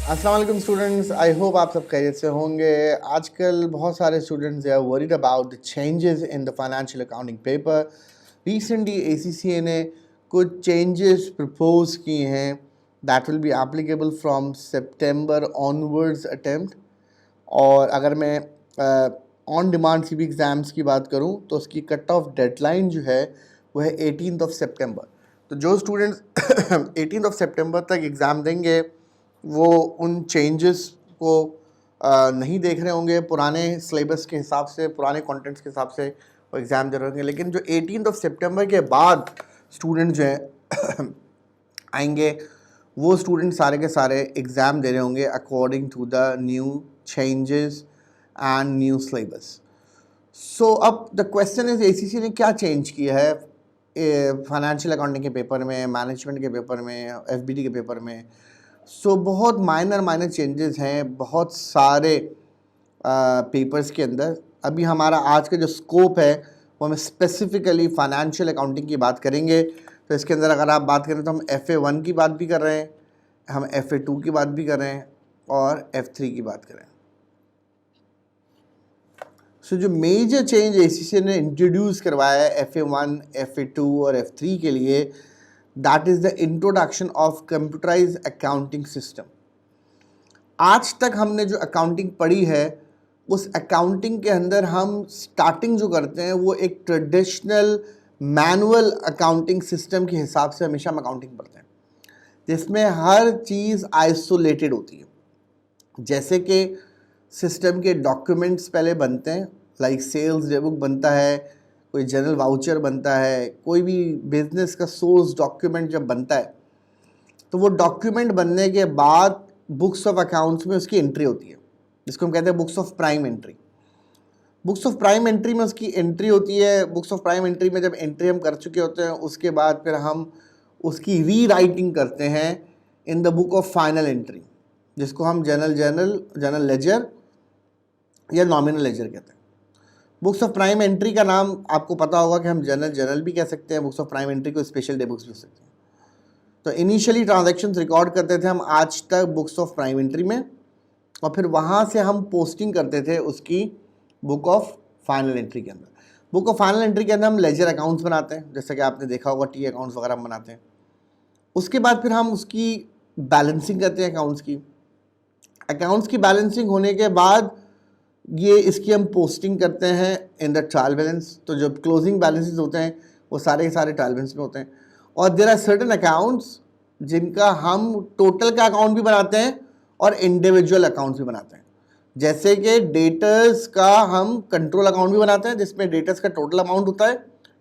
अस्सलाम वालेकुम students, I hope आप सब खैरियत से होंगे। आजकल बहुत सारे students they are worried about the changes in the financial accounting paper. Recently ACCA ने कुछ चेंजेस प्रपोज किए हैं that will be applicable from September onwards attempt. और अगर मैं ऑन डिमांड सीबी एग्ज़ाम्स की बात करूं तो उसकी कट ऑफ डेडलाइन जो है वो है 18 सितंबर। तो जो स्टूडेंट्स 18 सितंबर तक एग्ज़ाम देंगे वो उन चेंजेस को नहीं देख रहे होंगे, पुराने सिलेबस के हिसाब से, पुराने कंटेंट्स के हिसाब से वो एग्ज़ाम दे रहे होंगे। लेकिन जो 18 सितंबर के बाद स्टूडेंट जो हैं आएंगे वो स्टूडेंट सारे के सारे एग्ज़ाम दे रहे होंगे according to the new changes and new syllabus. So अब द क्वेश्चन इज एसीसी ने क्या चेंज किया है फाइनेंशियल अकाउंटिंग के पेपर में, मैनेजमेंट के पेपर में, एफबीडी के पेपर में। सो बहुत माइनर चेंजेस हैं बहुत सारे पेपर्स के अंदर। अभी हमारा आज का जो स्कोप है वो हम स्पेसिफिकली फाइनेंशियल अकाउंटिंग की बात करेंगे। तो इसके अंदर अगर आप बात करें तो हम FA1 की बात भी कर रहे हैं, हम FA2 की बात भी कर रहे हैं और F3 की बात करें। सो जो मेजर चेंज एसीसी ने इंट्रोड्यूस करवाया है FA1, FA2 और F3 के लिए, that is the introduction of computerise accounting system. आज तक हमने जो अकाउंटिंग पढ़ी है उस अकाउंटिंग के अंदर हम स्टार्टिंग जो करते हैं वो एक ट्रेडिशनल मैनुअल अकाउंटिंग सिस्टम के हिसाब से हमेशा हम अकाउंटिंग पढ़ते हैं, जिसमें हर चीज़ आइसोलेटेड होती है। जैसे कि सिस्टम के डॉक्यूमेंट्स पहले बनते हैं, लाइक सेल्स डे बुक बनता है, कोई जनरल वाउचर बनता है, कोई भी बिजनेस का सोर्स डॉक्यूमेंट जब बनता है तो वो डॉक्यूमेंट बनने के बाद बुक्स ऑफ अकाउंट्स में उसकी एंट्री होती है, जिसको हम कहते हैं books of prime entry. Books of prime entry में उसकी एंट्री होती है। बुक्स ऑफ प्राइम एंट्री में जब एंट्री हम कर चुके होते हैं उसके बाद फिर हम उसकी री राइटिंग करते हैं इन the book of final entry, जिसको हम जनरल लेजर या नॉमिनल लेजर कहते हैं। बुक्स ऑफ प्राइम एंट्री का नाम आपको पता होगा कि हम जनरल भी कह सकते हैं, बुक्स ऑफ प्राइम एंट्री को स्पेशल डे बुक्स भी कह सकते हैं। तो इनिशियली ट्रांजैक्शंस रिकॉर्ड करते थे हम आज तक बुक्स ऑफ प्राइम एंट्री में, और फिर वहाँ से हम पोस्टिंग करते थे उसकी बुक ऑफ फाइनल एंट्री के अंदर। बुक ऑफ फाइनल एंट्री के अंदर हम लेजर अकाउंट्स बनाते हैं, जैसे कि आपने देखा होगा टी अकाउंट्स वगैरह हम बनाते हैं। उसके बाद फिर हम उसकी बैलेंसिंग करते हैं अकाउंट्स की बैलेंसिंग होने के बाद ये इसकी हम पोस्टिंग करते हैं इन द ट्रायल बैलेंस। तो जो क्लोजिंग बैलेंसेस होते हैं वो सारे के सारे ट्रायल बैलेंस में होते हैं। और देयर आर सर्टेन अकाउंट्स जिनका हम टोटल का अकाउंट भी बनाते हैं और इंडिविजुअल अकाउंट्स भी बनाते हैं। जैसे कि डेटर्स का हम कंट्रोल अकाउंट भी बनाते हैं, जिसमें डेटर्स का टोटल अमाउंट होता है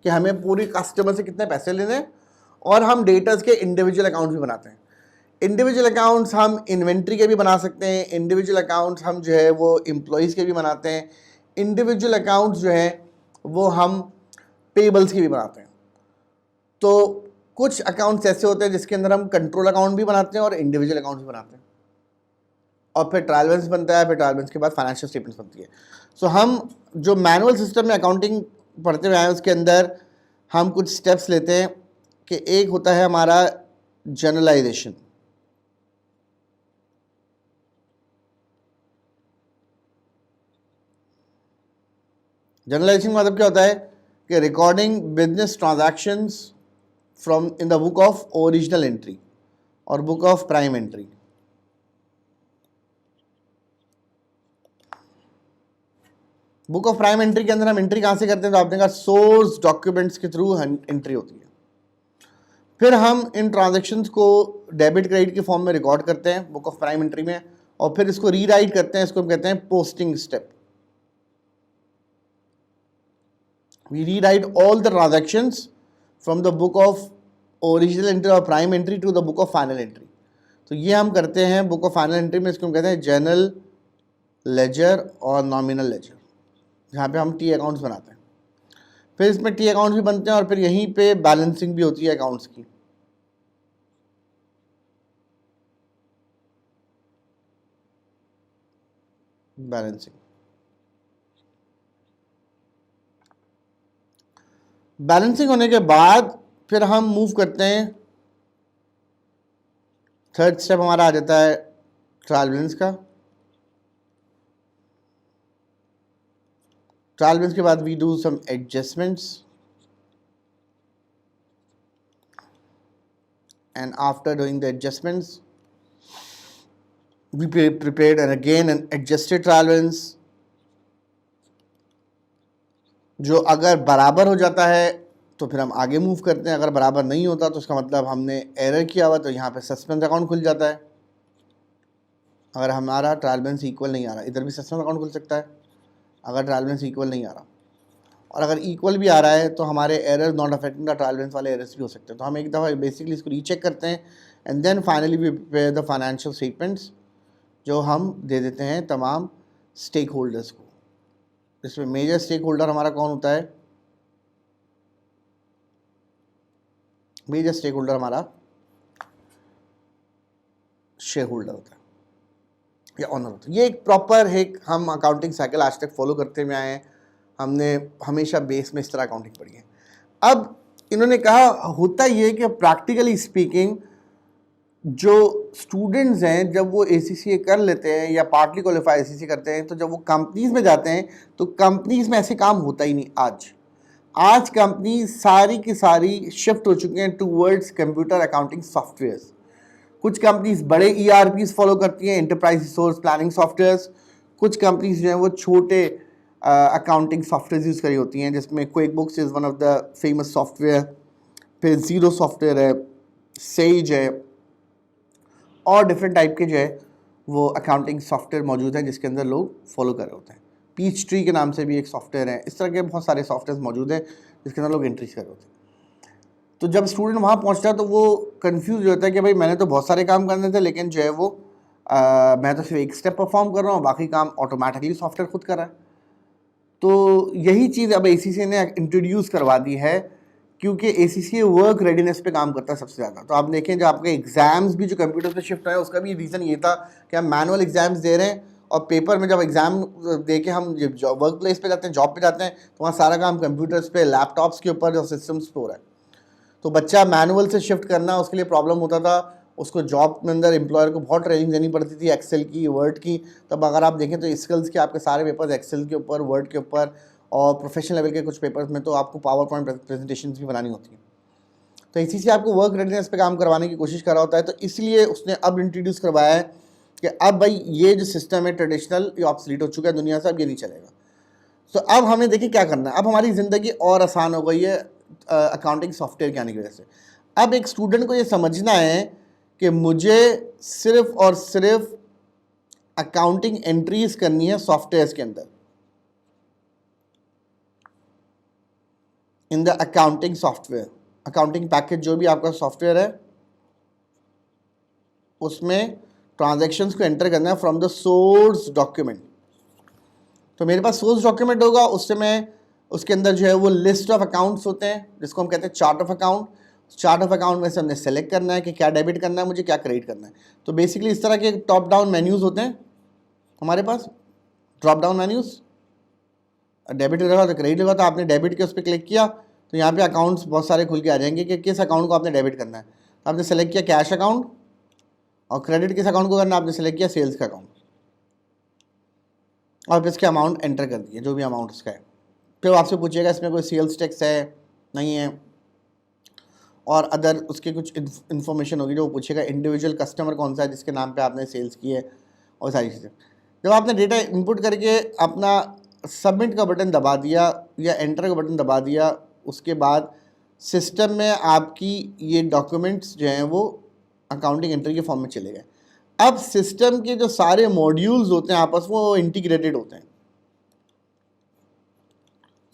कि हमें पूरी कस्टमर से कितने पैसे लेने हैं, और हम डेटर्स के इंडिविजुअल अकाउंट्स भी बनाते हैं। इंडिविजुअल अकाउंट्स हम इन्वेंट्री के भी बना सकते हैं, इंडिविजुअल अकाउंट्स हम जो है वो एम्प्लॉयज़ के भी बनाते हैं, इंडिविजुअल अकाउंट्स जो है वो हम पेबल्स के भी बनाते हैं। तो कुछ अकाउंट्स ऐसे होते हैं जिसके अंदर हम कंट्रोल अकाउंट भी बनाते हैं और इंडिविजुअल अकाउंट्स भी बनाते हैं, और फिर ट्रायल बैलेंस बनता है, फिर ट्रायल बैलेंस के बाद फाइनेंशियल स्टेटमेंट्स बनती है। सो हम जो मैनुअल सिस्टम में अकाउंटिंग पढ़ते हुए आए उसके अंदर हम कुछ स्टेप्स लेते हैं कि एक होता है हमारा जनरलाइजेशन। जनरलाइजेशन मतलब क्या होता है कि recording business transactions from in the book of original entry और book of prime entry. Book of prime entry के अंदर हम एंट्री कहाँ से करते हैं, तो आपने कहा सोर्स डॉक्यूमेंट्स के थ्रू एंट्री होती है। फिर हम इन ट्रांजैक्शंस को डेबिट क्रेडिट के फॉर्म में रिकॉर्ड करते हैं बुक ऑफ प्राइम एंट्री में, और फिर इसको रीराइट करते हैं, इसको हम कहते हैं posting step. We rewrite all the transactions from the book of original entry और prime entry to the book of final entry. तो ये हम करते हैं बुक ऑफ फाइनल एंट्री में, इसको हम कहते हैं जनरल लेजर और नॉमिनल लेजर, जहाँ पे हम टी अकाउंट्स बनाते हैं। फिर इसमें टी अकाउंट्स भी बनते हैं और फिर यहीं पे बैलेंसिंग भी होती है अकाउंट्स की। बैलेंसिंग होने के बाद फिर हम मूव करते हैं, थर्ड स्टेप हमारा आ जाता है ट्रायल बैलेंस का। ट्रायल बैलेंस के बाद we do some adjustments and after doing the adjustments we prepared and again an adjusted trial balance जो अगर बराबर हो जाता है तो फिर हम आगे मूव करते हैं, अगर बराबर नहीं होता तो उसका मतलब हमने एरर किया हुआ, तो यहाँ पे सस्पेंस अकाउंट खुल जाता है। अगर हमारा ट्रायल बैलेंस इक्वल नहीं आ रहा, इधर भी सस्पेंस अकाउंट खुल सकता है अगर ट्रायल बैलेंस इक्वल नहीं आ रहा, और अगर इक्वल भी आ रहा है तो हमारे error not affecting the trial balance वाले एरर्स भी हो सकते हैं। तो हम एक दफ़ा बेसिकली इसको रीचेक करते हैं and then finally we prepare the financial statements जो हम दे देते हैं तमाम स्टेक होल्डर्स को। इसमें मेजर स्टेक होल्डर हमारा कौन होता है? मेजर स्टेक होल्डर हमारा शेयर होल्डर होता है या ऑनर होता है। ये एक प्रॉपर एक हम अकाउंटिंग साइकिल आज तक फॉलो करते हुए आए हैं, हमने हमेशा बेस में इस तरह अकाउंटिंग पढ़ी है। अब इन्होंने कहा होता ये कि प्रैक्टिकली स्पीकिंग जो स्टूडेंट्स हैं जब वो ACCA कर लेते हैं या पार्टली क्वालिफाई ACCA करते हैं, तो जब वो कंपनीज में जाते हैं तो कंपनीज में ऐसे काम होता ही नहीं। आज कंपनी सारी की सारी शिफ्ट हो चुकी हैं टूवर्ड्स कंप्यूटर अकाउंटिंग सॉफ्टवेयर्स। कुछ कंपनीज बड़े ERPs फॉलो करती हैं, एंटरप्राइज रिसोर्स प्लानिंग सॉफ्टवेयर्स। कुछ कंपनीज जो हैं वो छोटे अकाउंटिंग सॉफ्टवेयर यूज़ करी होती हैं, जिसमें quick books is one of the famous software, फिर ज़ीरो सॉफ्टवेयर है, सेज है, और डिफरेंट टाइप के जो है वो अकाउंटिंग सॉफ्टवेयर मौजूद हैं जिसके अंदर लोग फॉलो कर रहे होते हैं। पीच ट्री के नाम से भी एक सॉफ्टवेयर है। इस तरह के बहुत सारे सॉफ्टवेयर मौजूद हैं जिसके अंदर लोग एंट्रीज कर रहे होते हैं। तो जब स्टूडेंट वहाँ पहुँचता है तो वो कंफ्यूज हो जाता है कि भाई मैंने तो बहुत सारे काम करने थे, लेकिन जो है वो मैं तो सिर्फ एक स्टेप परफॉर्म कर रहा हूँ, बाकी काम ऑटोमेटिकली सॉफ्टवेयर खुद कर रहा है। तो यही चीज़ अब ACCA ने इंट्रोड्यूस करवा दी है, क्योंकि ACCA वर्क रेडीनेस पे काम करता है सबसे ज़्यादा। तो आप देखें जो आपके एग्ज़ाम्स भी जो कंप्यूटर पे शिफ्ट हुए हैं, उसका भी रीज़न ये था कि हम मैनुअल एग्ज़ाम्स दे रहे हैं, और पेपर में जब एग्ज़ाम दे के हम जब वर्क प्लेस पे जाते हैं, जॉब पे जाते हैं, तो वहाँ सारा काम कंप्यूटर्स पे, लैपटॉप्स के ऊपर, जो सिस्टम्स पे हो रहा है। तो बच्चा मैनुअल से शिफ्ट करना उसके लिए प्रॉब्लम होता था, उसको जॉब में अंदर एम्प्लॉयर को बहुत ट्रेनिंग देनी पड़ती थी एक्सेल की, वर्ड की। तब अगर आप देखें तो स्किल्स के आपके सारे पेपर्स एक्सेल के ऊपर, वर्ड के ऊपर, और प्रोफेशनल लेवल के कुछ पेपर्स में तो आपको पावर पॉइंट प्रेजेंटेशन भी बनानी होती हैं। तो इसी से आपको वर्क रेडीनेस पे काम करवाने की कोशिश कर रहा होता है। तो इसलिए उसने अब इंट्रोड्यूस करवाया है कि अब भाई ये जो सिस्टम है ट्रेडिशनल, ये ऑब्सलीट हो चुका है दुनिया से, अब ये नहीं चलेगा। तो अब हमें देखिए क्या करना है। अब हमारी ज़िंदगी और आसान हो गई है अकाउंटिंग सॉफ्टवेयर के आने की वजह से। अब एक स्टूडेंट को ये समझना है कि मुझे सिर्फ और सिर्फ अकाउंटिंग एंट्रीज करनी है सॉफ्टवेयर के अंदर, इन the accounting software. Accounting package जो भी आपका सॉफ्टवेयर है उसमें ट्रांजैक्शंस को एंटर करना है फ्रॉम द सोर्स डॉक्यूमेंट। तो मेरे पास सोर्स डॉक्यूमेंट होगा, उससे मैं उसके अंदर जो है वो लिस्ट ऑफ अकाउंट्स होते हैं जिसको हम कहते हैं chart of account. Chart of account में से हमने सेलेक्ट करना है कि क्या डेबिट करना है मुझे, क्या क्रेडिट करना है। तो बेसिकली इस तरह के टॉप डाउन मेन्यूज़ होते हैं हमारे पास, ड्रॉप डाउन मेन्यूज़। डेबिट लगा तो क्रेडिट लगा, तो आपने डेबिट के उस पर क्लिक किया तो यहाँ पे अकाउंट्स बहुत सारे खुल के आ जाएंगे कि किस अकाउंट को आपने डेबिट करना है। तो आपने सेलेक्ट किया कैश अकाउंट, और क्रेडिट किस अकाउंट को करना है, आपने सेलेक्ट किया सेल्स का अकाउंट, और फिर इसके अमाउंट एंटर कर दिए जो भी अमाउंट उसका है। फिर आपसे पूछिएगा इसमें कोई सेल्स टैक्स है नहीं है, और अदर उसके कुछ इन्फॉर्मेशन होगी जो वो पूछेगा, इंडिविजुअल कस्टमर कौन सा है जिसके नाम पे आपने सेल्स की है, और सारी चीज़ें। जब आपने डेटा इनपुट करके अपना सबमिट का बटन दबा दिया या एंटर का बटन दबा दिया, उसके बाद सिस्टम में आपकी ये डॉक्यूमेंट्स जो हैं वो अकाउंटिंग एंट्री के फॉर्म में चले गए। अब सिस्टम के जो सारे मॉड्यूल्स होते हैं आपस में वो इंटीग्रेटेड होते हैं।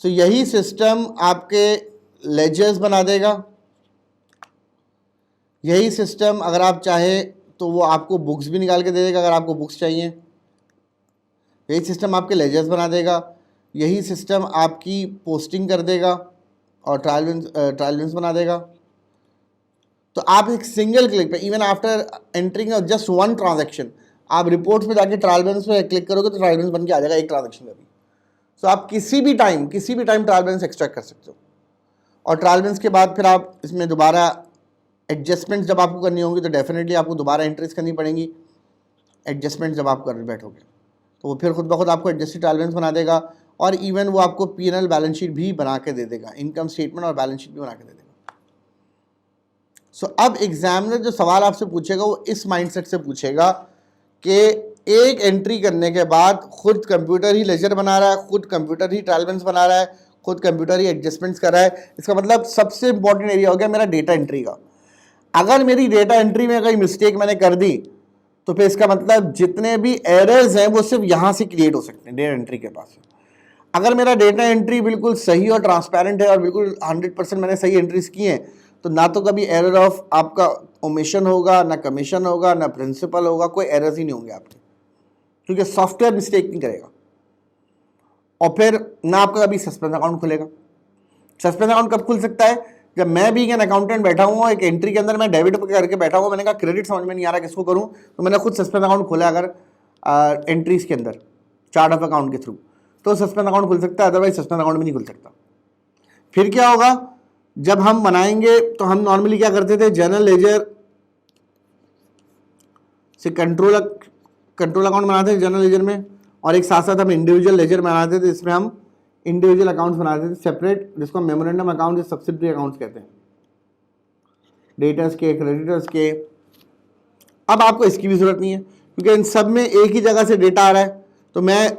तो यही सिस्टम आपके लेजर्स बना देगा, यही सिस्टम अगर आप चाहें तो वो आपको बुक्स भी निकाल के दे देगा अगर आपको बुक्स चाहिए, यही सिस्टम आपके लेजर्स बना देगा, यही सिस्टम आपकी पोस्टिंग कर देगा और ट्रायल बैलेंस बना देगा। तो आप एक सिंगल क्लिक पे, even after entering just one transaction, आप रिपोर्ट्स में जाके ट्रायल बैलेंस पे क्लिक करोगे तो ट्रायल बैलेंस बन के आ जाएगा एक ट्रांजैक्शन का भी। तो आप किसी भी टाइम ट्रायल बैलेंस एक्सट्रैक्ट कर सकते हो। और ट्रायल बैलेंस के बाद फिर आप इसमें दोबारा एडजस्टमेंट्स जब आपको करनी होंगी तो डेफिनेटली आपको दोबारा एंट्रीज करनी पड़ेंगी। एडजस्टमेंट जब आप कर बैठोगे, तो वो फिर खुद ब खुद आपको एडजस्टेड ट्रायल बैलेंस बना देगा, और इवन वो आपको P&L बैलेंस शीट भी बना के दे देगा, इनकम स्टेटमेंट और बैलेंस शीट भी बना के दे देगा। सो अब एग्जामिनर जो सवाल आपसे पूछेगा वो इस माइंडसेट से पूछेगा कि एक एंट्री करने के बाद खुद कंप्यूटर ही लेजर बना रहा है, खुद कंप्यूटर ही ट्रायल बैलेंस बना रहा है, खुद कंप्यूटर ही एडजस्टमेंट्स कर रहा है। इसका मतलब सबसे इंपॉर्टेंट एरिया हो गया मेरा डेटा एंट्री का। अगर मेरी डेटा एंट्री में कोई मिस्टेक मैंने कर दी तो फिर इसका मतलब जितने भी एरर्स हैं वो सिर्फ यहाँ से क्रिएट हो सकते हैं डेटा एंट्री के पास। अगर मेरा डेटा एंट्री बिल्कुल सही और ट्रांसपेरेंट है और बिल्कुल 100% मैंने सही एंट्रीज की हैं, तो ना तो कभी एरर ऑफ आपका ओमिशन होगा, ना कमीशन होगा, ना प्रिंसिपल होगा, कोई एरर्स ही नहीं होंगे आपके, क्योंकि सॉफ्टवेयर मिस्टेक नहीं करेगा। और फिर ना आपका कभी सस्पेंस अकाउंट खुलेगा। सस्पेंस अकाउंट कब खुल सकता है? जब मैं भी एक अकाउंटेंट बैठा हूँ, एक एंट्री के अंदर मैं डेबिट करके बैठा हूँ, मैंने कहा क्रेडिट समझ में नहीं आ रहा किसको करूँ, तो मैंने खुद सस्पेंस अकाउंट खोला अगर एंट्रीज के अंदर चार्ट ऑफ अकाउंट के थ्रू, तो सस्पेंस अकाउंट खुल सकता है, अदरवाइज सस्पेंस अकाउंट भी नहीं खुल सकता। फिर क्या होगा, जब हम बनाएंगे तो हम नॉर्मली क्या करते थे, जनरल लेजर से कंट्रोल अकाउंट बनाते थे जनरल लेजर में, और एक साथ साथ हम इंडिविजुअल लेजर बनाते थे, इसमें हम इंडिविजुअल अकाउंट्स बनाते थे सेपरेट, जिसको मेमोरेंडम अकाउंट या सब्सिडरी अकाउंट्स कहते हैं, डेटर्स के, क्रेडिटर्स के। अब आपको इसकी भी जरूरत नहीं है, क्योंकि इन सब में एक ही जगह से डेटा आ रहा है, तो मैं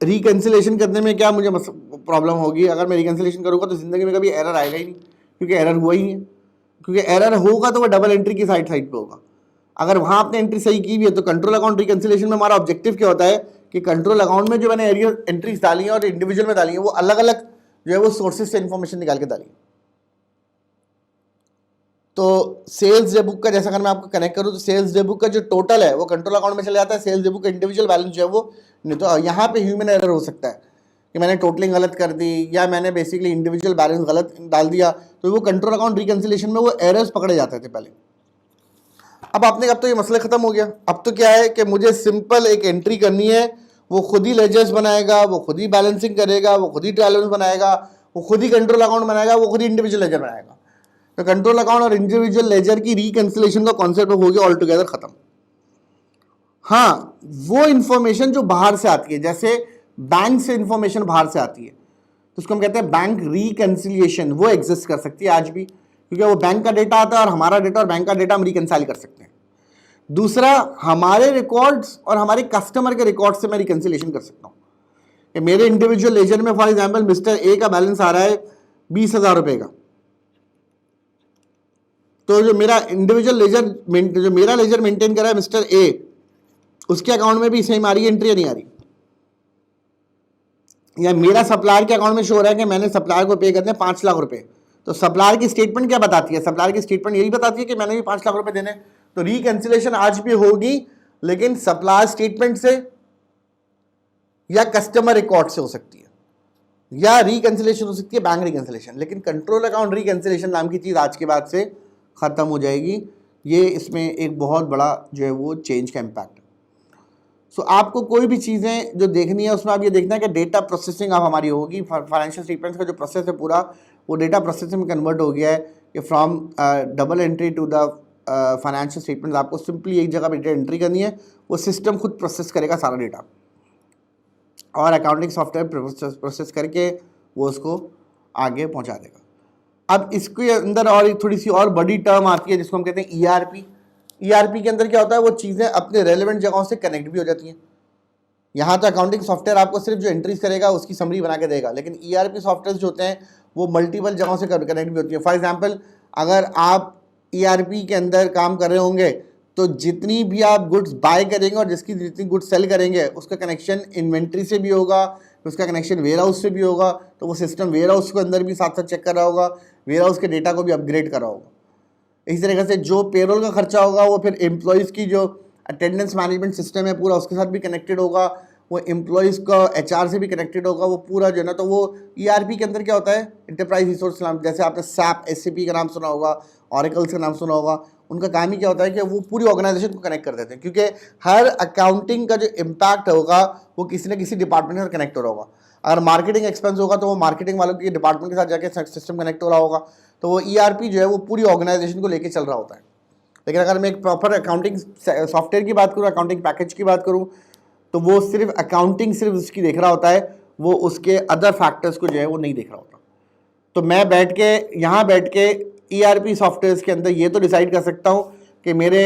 रिकन्सिलेशन करने में क्या मुझे प्रॉब्लम होगी? अगर मैं रिकन्सिलेशन करूँगा तो जिंदगी में कभी एरर आएगा ही नहीं, क्योंकि एरर हुआ ही नहीं है। क्योंकि एरर होगा तो वो डबल एंट्री की साइड पे होगा। अगर वहाँ आपने एंट्री सही की भी है, तो कंट्रोल अकाउंट रिकन्सिलेशन में हमारा ऑब्जेक्टिव क्या होता है कि कंट्रोल अकाउंट में जो मैंने एंट्रीज डाली हैं और इंडिविजुअल में डाली हैं, वो अलग अलग जो है वो सोर्सेज से इन्फॉर्मेशन निकाल के डाली। तो सेल्स डे बुक का जैसा अगर मैं आपको कनेक्ट करूँ, तो सेल्स डे बुक का जो टोटल है वो कंट्रोल अकाउंट में चले जाता है, सेल्स डे बुक का इंडिविजुअल बैलेंस जो है वो नहीं। तो यहाँ पे ह्यूमन एरर हो सकता है कि मैंने टोटलिंग गलत कर दी, या मैंने बेसिकली इंडिविजुअल बैलेंस गलत डाल दिया, तो वो कंट्रोल अकाउंट रिकन्सिलेशन में वो एरर्स पकड़े जाते थे पहले। अब तो ये मसला खत्म हो गया। अब तो क्या है कि मुझे सिंपल एक एंट्री करनी है, वो खुद ही लेजर्स बनाएगा, वो खुद ही बैलेंसिंग करेगा, वो खुद ही ट्रायल बैलेंस बनाएगा, वो खुद ही कंट्रोल अकाउंट बनाएगा, वो खुद ही इंडिविजुअल लेजर बनाएगा। तो कंट्रोल अकाउंट और इंडिविजुअल लेजर की रिकन्सिलेशन का कॉन्सेप्ट हो गया ऑल टुगेदर खत्म। हाँ, वो इंफॉर्मेशन जो बाहर से आती है, जैसे बैंक से इंफॉर्मेशन बाहर से आती है, तो उसको हम कहते हैं बैंक रिकन्सिलिएशन, वो एग्जिस्ट कर सकती है आज भी, क्योंकि वो बैंक का डेटा आता है और हमारा डेटा और बैंक का डेटा हम रिकन्साइल कर सकते हैं। दूसरा, हमारे रिकॉर्ड्स और हमारे कस्टमर के रिकॉर्ड से मैं रिकन्सिलिएशन कर सकता हूँ कि मेरे इंडिविजुअल लेजर में फॉर एग्जाम्पल मिस्टर ए का बैलेंस आ रहा है 20,000 रुपये का, तो जो मेरा इंडिविजुअल लेजर जो मेरा लेजर मेंटेन कर रहा है मिस्टर ए, उसके अकाउंट में भी सेम आ रही है एंट्री या नहीं आ रही? या मेरा सप्लायर के अकाउंट में शो हो रहा है कि मैंने सप्लायर को पे करने 5 लाख रुपए, तो सप्लायर की स्टेटमेंट क्या बताती है? सप्लायर की स्टेटमेंट यही बताती है कि मैंने भी 5 लाख रुपए देने। तो रिकन्सिलेशन आज भी होगी, लेकिन सप्लायर स्टेटमेंट से या कस्टमर रिकॉर्ड से हो सकती है, या रिकन्सिलेशन हो सकती है बैंक रिकन्सिलेशन, लेकिन कंट्रोल अकाउंट रिकन्सिलेशन नाम की चीज आज के बाद से खत्म हो जाएगी। ये इसमें एक बहुत बड़ा जो है वो चेंज का इम्पैक्ट है। सो आपको कोई भी चीज़ें जो देखनी है उसमें आप ये देखना है कि डेटा प्रोसेसिंग अब हमारी होगी। फाइनेंशियल स्टेटमेंट्स का जो प्रोसेस है पूरा, वो डेटा प्रोसेसिंग में कन्वर्ट हो गया है कि from double entry to the financial statements आपको सिंपली एक जगह पर डेटा एंट्री करनी है, वो सिस्टम खुद प्रोसेस करेगा सारा डेटा, और अकाउंटिंग सॉफ्टवेयर प्रोसेस करके वो उसको आगे पहुँचा देगा। अब इसके अंदर और थोड़ी सी और बड़ी टर्म आती है जिसको हम कहते हैं ERP। ERP के अंदर क्या होता है, वो चीज़ें अपने रेलेवेंट जगहों से कनेक्ट भी हो जाती हैं। यहाँ तो अकाउंटिंग सॉफ्टवेयर आपको सिर्फ जो एंट्रीज करेगा उसकी समरी बना के देगा, लेकिन ERP सॉफ्टवेयर जो होते हैं वो मल्टीपल जगहों से कनेक्ट भी होती है। फॉर एग्जाम्पल, अगर आप ERP के अंदर काम कर रहे होंगे तो जितनी भी आप गुड्स बाय करेंगे और जिसकी जितनी गुड्स सेल करेंगे उसका कनेक्शन इन्वेंट्री से भी होगा, उसका कनेक्शन वेयर हाउस से भी होगा, तो वो सिस्टम वेयर हाउस के अंदर भी साथ साथ चेक कर रहा होगा, वेयर हाउस के डेटा को भी अपग्रेड कर रहा होगा। इसी तरीके से जो पेरोल का खर्चा होगा वो फिर एम्प्लॉयज़ की जो अटेंडेंस मैनेजमेंट सिस्टम है पूरा उसके साथ भी कनेक्टेड होगा, वो एम्प्लॉयज़ का HR से भी कनेक्टेड होगा, वो पूरा जो है ना। तो वो ERP के अंदर क्या होता है, इंटरप्राइज रिसोर्स नाम, जैसे आपने SAP SAP का नाम सुना होगा, ऑरेकल्स का नाम सुना होगा, उनका काम ही क्या होता है कि वो पूरी ऑर्गेनाइजेशन को कनेक्ट कर देते हैं, क्योंकि हर अकाउंटिंग का जो इम्पैक्ट होगा वो किसी न किसी डिपार्टमेंट से कनेक्ट हो रहा होगा। अगर मार्केटिंग एक्सपेंस होगा तो वो मार्केटिंग वालों के डिपार्टमेंट के साथ जाके सिस्टम कनेक्ट हो रहा होगा। तो वो ERP जो है वो पूरी ऑर्गेनाइजेशन को लेके चल रहा होता है। लेकिन अगर मैं एक प्रॉपर अकाउंटिंग सॉफ्टवेयर की बात करूँ, अकाउंटिंग पैकेज की बात करूँ, तो वो सिर्फ अकाउंटिंग सिर्फ उसकी देख रहा होता है, वो उसके अदर फैक्टर्स को जो है वो नहीं देख रहा होता। तो मैं बैठ के यहाँ बैठ के ERP सॉफ्टवेयर के अंदर ये तो डिसाइड कर सकता हूँ कि मेरे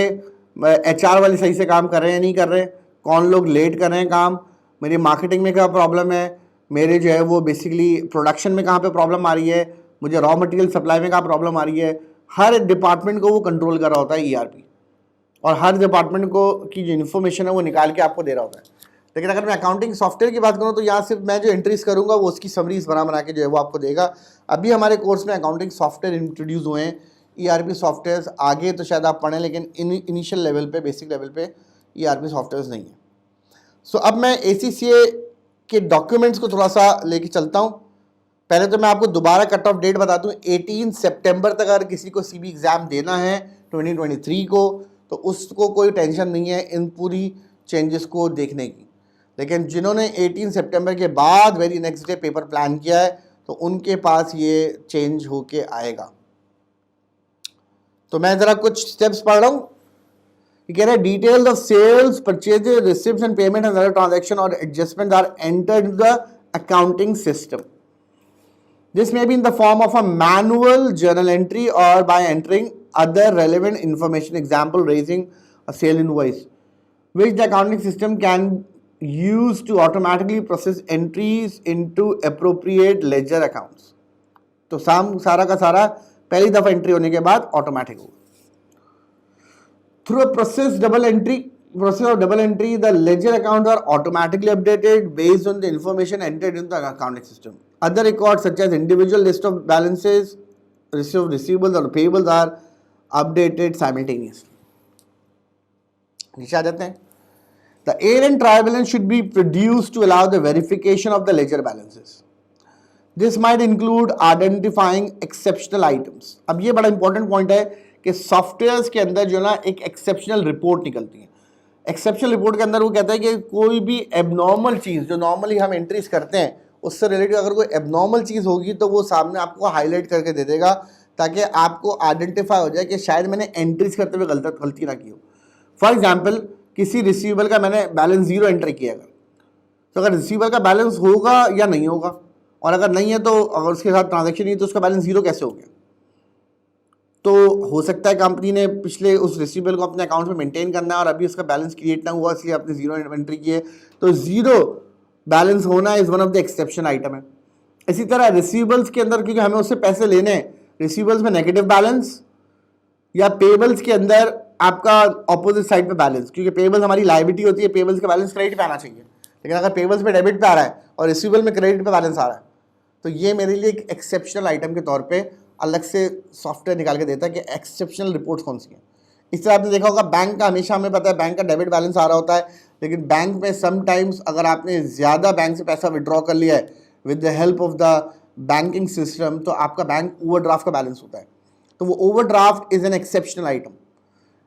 HR वाले सही से काम कर रहे हैं या नहीं कर रहे हैं, कौन लोग लेट कर रहे हैं काम, मेरी मार्केटिंग में क्या प्रॉब्लम है, मेरे जो है वो बेसिकली प्रोडक्शन में कहाँ पे प्रॉब्लम आ रही है, मुझे रॉ मटेरियल सप्लाई में कहाँ प्रॉब्लम आ रही है। हर डिपार्टमेंट को वो कंट्रोल कर रहा होता है ERP, और हर डिपार्टमेंट को की जो इन्फॉर्मेशन है वो निकाल के आपको दे रहा होता है। लेकिन अगर मैं अकाउंटिंग सॉफ्टवेयर की बात करूँ तो यहाँ सिर्फ मैं जो एंट्रीज करूँगा वो उसकी समरीज बना के जो है वो आपको देगा। अभी हमारे कोर्स में अकाउंटिंग सॉफ्टवेयर इंट्रोड्यूस हुए हैं, ERP सॉफ्टवेयर आगे तो शायद आप पढ़ें, लेकिन इनिशियल लेवल पे, बेसिक लेवल पे ERP सॉफ्टवेयर नहीं है। सो अब मैं ACCA के डॉक्यूमेंट्स को थोड़ा सा लेके चलता हूँ। पहले तो मैं आपको दोबारा कट ऑफ डेट बता दूँ, 18 सितंबर तक अगर किसी को CB एग्ज़ाम देना है 2023 को, तो उसको कोई टेंशन नहीं है इन पूरी चेंजेस को देखने की। लेकिन जिन्होंने 18 सितंबर के बाद very next day paper plan किया है, तो उनके पास ये चेंज होके आएगा। तो मैं ज़रा कुछ स्टेप्स पढ़ रहा हूँ। ये कह रहा है details of sales, purchases, receipts and payment and other transaction और adjustment are entered in the accounting system. This may be in the form of a manual journal entry or by entering other relevant information, example raising a sale invoice, which the accounting system can use to automatically process entries into appropriate ledger accounts. तो सारा का सारा पहली दफ़ा entry होने के बाद automatic होगा. Through a process of double entry, the ledger accounts are automatically updated based on the information entered in the accounting system. Other records such as individual list of balances, receivables or payables are updated simultaneously. नीचे आ जाते हैं. The year and trial balance should be produced to allow the verification of the ledger balances. This might include identifying exceptional items. अब ये बड़ा important point है कि softwares के अंदर जो ना एक एक्सेप्शनल रिपोर्ट निकलती है. एक्सेप्शनल रिपोर्ट के अंदर वो कहता है कि कोई भी एबनॉर्मल चीज़ जो नॉर्मली हम एंट्रीज करते हैं उससे रिलेटेड अगर कोई एबनॉर्मल चीज़ होगी तो वो सामने आपको हाईलाइट करके दे देगा, ताकि आपको आइडेंटिफाई हो जाए कि शायद मैंने एंट्रीज करते हुए गलती ना की हो. फॉर एग्जाम्पल, किसी रिसीवेबल का मैंने बैलेंस 0 एंटर किया, तो अगर रिसीवेबल का बैलेंस होगा या नहीं होगा, और अगर नहीं है तो अगर उसके साथ ट्रांजैक्शन नहीं है तो उसका बैलेंस 0 कैसे हो गया. तो हो सकता है कंपनी ने पिछले उस रिसीवेबल को अपने अकाउंट में मेंटेन करना है और अभी उसका बैलेंस क्रिएट ना हुआ, इसलिए आपने 0 एंट्री की है. तो 0 बैलेंस होना is one of the exception item है. इसी तरह रिसीवेबल्स के अंदर, क्योंकि हमें उससे पैसे लेने हैं, रिसीवेबल्स में नेगेटिव बैलेंस या पेबल्स के अंदर आपका ऑपोजिट साइड पे बैलेंस, क्योंकि पेबल्स हमारी लायबिलिटी होती है, पेबल्स का बैलेंस क्रेडिट पे आना चाहिए. लेकिन अगर पेबल्स पे डेबिट पे आ रहा है और रिसीवेबल में क्रेडिट पे बैलेंस आ रहा है, तो ये मेरे लिए एक एक्सेप्शनल आइटम के तौर पे अलग से सॉफ्टवेयर निकाल के देता है कि एक्सेप्शनल रिपोर्ट्स कौन सी हैं. इस तरह आपने देखा होगा बैंक का, हमेशा हमें पता है बैंक का डेबिट बैलेंस आ रहा होता है, लेकिन बैंक में समटाइम्स अगर आपने ज़्यादा बैंक से पैसा विड्रॉ कर लिया है with the help of the banking system, तो आपका बैंक ओवरड्राफ्ट का बैलेंस होता है. तो वो overdraft is an exceptional item.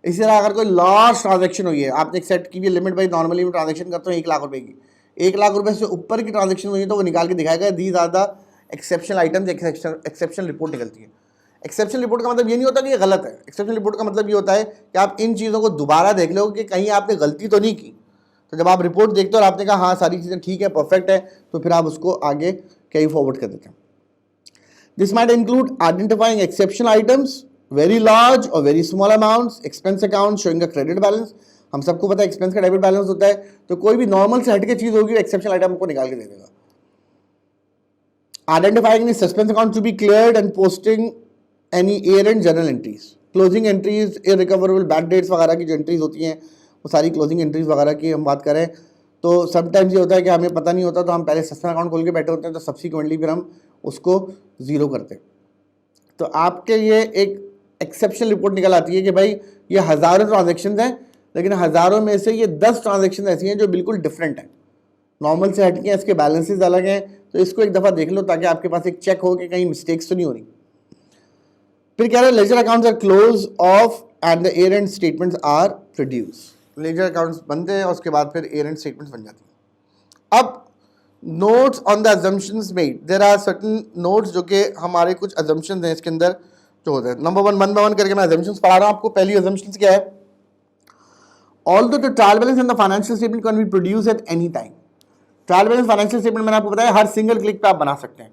इसी तरह अगर कोई लार्ज ट्रांजैक्शन हुई है, आपने एक सेट की हुई लिमिट, भाई नॉर्मली मैं ट्रांजैक्शन करता हूँ 1 लाख रुपए की, 1 लाख रुपए से ऊपर की ट्रांजैक्शन हुई है तो वो निकाल के दिखाएगा these are the exceptional items. Exceptional report निकलती है. एक्सेप्शनल रिपोर्ट का मतलब ये नहीं होता कि ये गलत है. एक्सेप्शनल रिपोर्ट का मतलब ये होता है कि आप इन चीज़ों को दोबारा देख लो कि कहीं आपने गलती तो नहीं की. तो जब आप रिपोर्ट देखते हो और आपने कहा हाँ सारी चीज़ें ठीक है, परफेक्ट है, तो फिर आप उसको आगे कैरी फॉरवर्ड कर देते हैं. This might include identifying exceptional items, very large और very small amounts, expense account showing a credit balance. हम सबको पता है एक्सपेंस का डेबिट बैलेंस होता है, तो कोई भी नॉर्मल से हटके चीज़ होगी एक्सेप्शनल आइटम को निकाल के दे देगा. Identifying suspense account to be cleared and posting any year end journal entries, closing entries, irrecoverable bad debts वगैरह की जो एंट्रीज होती हैं वो सारी क्लोजिंग एंट्रीज वगैरह की हम बात करें तो समटाइम्स ये होता है कि हमें पता नहीं होता, तो हम पहले सस्पेंस अकाउंट खोल के बैठे होते हैं, तो सब्सिक्वेंटली फिर हम उसको 0 करते हैं. तो आपके ये एक एक्सेप्शनल रिपोर्ट निकल आती है कि भाई ये हज़ारों ट्रांजेक्शन हैं, लेकिन हज़ारों में से ये 10 ट्रांजेक्शन ऐसी हैं जो बिल्कुल डिफरेंट हैं, नॉर्मल से हटके हैं, इसके बैलेंसेस अलग हैं. तो इसको एक दफ़ा देख लो ताकि आपके पास एक चेक हो कि कहीं मिस्टेक्स तो नहीं हो रही. फिर क्या है, ledger accounts are close off and the year end statements are produce. Ledger accounts बनते हैं और उसके बाद फिर ईयर एंड स्टेटमेंट्स बन जाती हैं. अब notes on the assumptions made, there are certain notes जो कि हमारे कुछ अजम्पशंस हैं इसके अंदर जो होता है। नंबर वन बाय वन करके मैं assumptions पढ़ा रहा हूँ आपको। पहली assumptions क्या है? Although the trial balance and the financial statement can be produced at any time. Trial balance financial statement मैंने आपको बताया हर सिंगल क्लिक पे आप बना सकते हैं।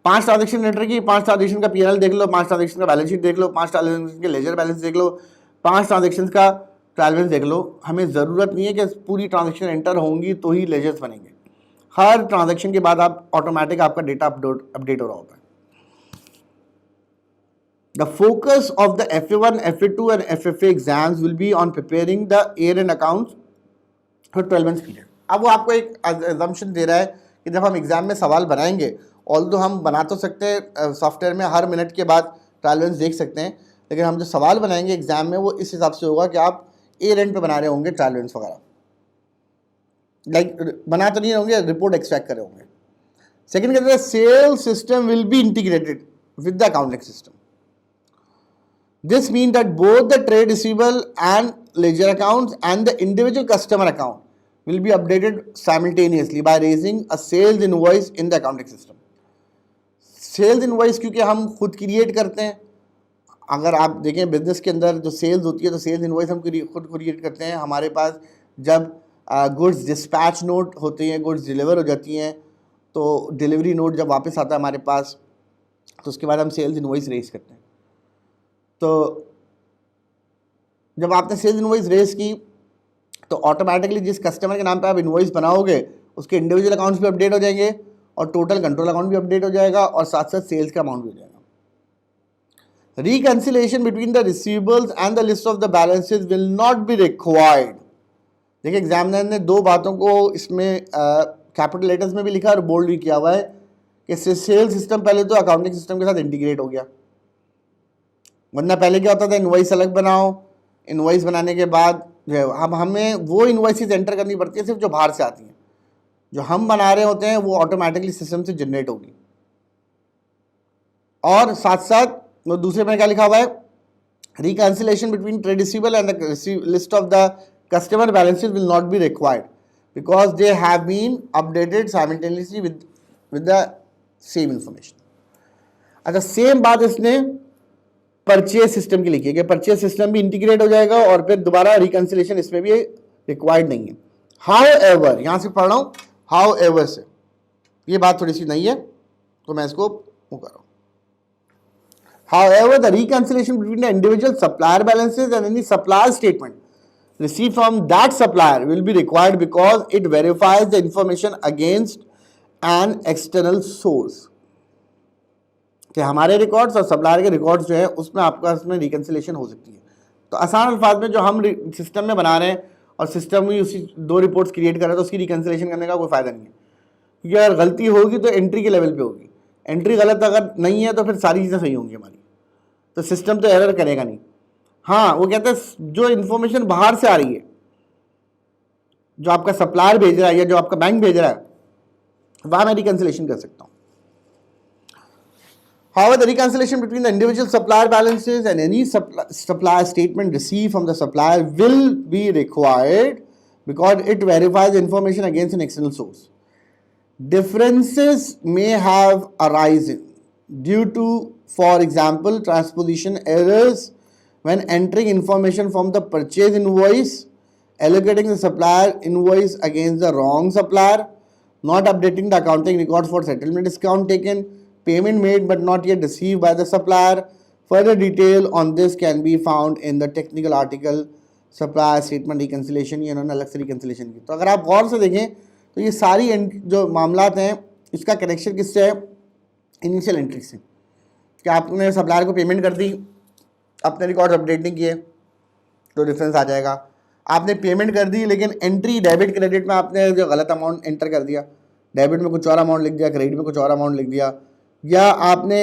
5 ट्रांजेक्शन एंटर की, 5 ट्रांजेक्शन का पीएनएल देख लो, 5 ट्रांजेक्शन का बैलेंस शीट देख लो, 5 ट्रांजेक्शन के लेजर बैलेंस देख लो, 5 ट्रांजेक्शन का ट्रायल बैलेंस देख लो। हमें ज़रूरत नहीं है कि पूरी ट्रांजेक्शन एंटर होंगी तो ही लेजर्स बनेंगे। हर ट्रांजेक्शन के बाद आप ऑटोमेटिक आपका डेटा अपडेट हो रहा होता है। The focus of the FA1, FA2 and FFA exams will be on preparing the year-end accounts for 12 months period. अब वो आपको एक assumption दे रहा है कि जब हम एग्जाम में सवाल बनाएंगे, ऑल्दो हम बना तो सकते हैं सॉफ्टवेयर में हर मिनट के बाद ट्रायल बैलेंस देख सकते हैं, लेकिन हम जो सवाल बनाएंगे एग्जाम में वो इस हिसाब से होगा कि आप ईयर एंड पे बना रहे होंगे ट्रायल बैलेंस वगैरह, लाइक बना तो नहीं होंगे, रिपोर्ट एक्सट्रैक्ट कर रहे होंगे। सेकेंड कहते हैं sale system will be integrated with the accounting system. This means that both the trade receivable and ledger accounts and the individual customer account will be updated simultaneously by raising a sales invoice in the accounting system. Sales invoice क्योंकि हम खुद create करते हैं। अगर आप देखें business के अंदर जो सेल्स होती है तो सेल्स इनवॉइस हम खुद क्रिएट करते हैं। हमारे पास जब गुड्स डिस्पैच नोट होते हैं, गुड्स डिलीवर हो जाती हैं, तो डिलीवरी नोट जब वापस आता है हमारे पास तो उसके बाद हम सेल्स इनवॉइस रेज करते हैं। तो जब आपने सेल्स इनवॉइस रेज की तो ऑटोमेटिकली जिस कस्टमर के नाम पे आप इनवॉइस बनाओगे उसके इंडिविजुअल अकाउंट्स भी अपडेट हो जाएंगे और टोटल कंट्रोल अकाउंट भी अपडेट हो जाएगा और साथ साथ सेल्स का अमाउंट भी हो जाएगा। Reconciliation between the receivables and the list of the balances will not be required. देखिए एग्जामिनर ने दो बातों को इसमें कैपिटल लेटर्स में भी लिखा और बोल्ड भी किया हुआ है कि सेल्स सिस्टम पहले तो अकाउंटिंग सिस्टम के साथ इंटीग्रेट हो गया, वरना पहले क्या होता था इनवॉइस अलग बनाओ, इनवॉइस बनाने के बाद जो है अब हमें वो इनवॉइसेस एंटर करनी पड़ती है सिर्फ जो बाहर से आती हैं, जो हम बना रहे होते हैं वो ऑटोमेटिकली सिस्टम से जनरेट होगी। और साथ साथ वो दूसरे में क्या लिखा हुआ है, reconciliation between trade receivable and the list of the customer balances will not be required because they have been updated simultaneously with the same information. अच्छा सेम बात इसने परचेज सिस्टम की लिखी है कि परचेज सिस्टम भी इंटीग्रेट हो जाएगा और फिर दोबारा रिकंसिलिएशन इसमें भी रिक्वायर्ड नहीं है। हाउ एवर, यहां से पढ़ रहा हूं हाउ एवर से, ये बात थोड़ी सी नहीं है तो मैं इसको वो कर रहा हूं। However, the reconciliation between the individual supplier balances and any supplier statement received from that supplier will be required because it verifies the information against an external source. कि हमारे रिकॉर्ड्स और सप्लायर के रिकॉर्ड्स जो है उसमें आपका उसमें reconciliation हो सकती है। तो आसान अल्फाज में जो हम सिस्टम में बना रहे हैं और सिस्टम में उसी दो रिपोर्ट्स क्रिएट कर रहे हैं तो उसकी रिकंसिलिएशन करने का कोई फ़ायदा नहीं है, क्योंकि अगर गलती होगी तो एंट्री के लेवल पे होगी। एंट्री गलत अगर नहीं है तो फिर सारी चीज़ें सही होंगी हमारी, तो सिस्टम तो एरर करेगा नहीं। हाँ वो कहते हैं जो इन्फॉर्मेशन बाहर से आ रही है, जो आपका सप्लायर भेज रहा है या जो आपका बैंक भेज रहा है, वहाँ मैं रिकंसिलिएशन कर सकता हूँ। However, the reconciliation between the individual supplier balances and any supplier statement received from the supplier will be required because it verifies information against an external source. Differences may have arisen due to, for example, transposition errors when entering information from the purchase invoice, allocating the supplier invoice against the wrong supplier, not updating the accounting records for settlement discount taken, payment made but not yet received by the supplier. Further detail on this can be found in the technical article supplier statement reconciliation। ये इन्होंने अलग से reconciliation की। तो अगर आप गौर से देखें तो ये सारी जो मामलात हैं इसका कनेक्शन किससे है, इनिशियल एंट्री से। कि आपने सप्लायर को पेमेंट कर दी, अपने रिकॉर्ड अपडेट नहीं किए तो डिफरेंस आ जाएगा। आपने पेमेंट कर दी लेकिन एंट्री डेबिट क्रेडिट में आपने जो गलत अमाउंट एंटर कर दिया, डेबिट में कुछ और अमाउंट लिख दिया, क्रेडिट में कुछ और अमाउंट लिख दिया, या आपने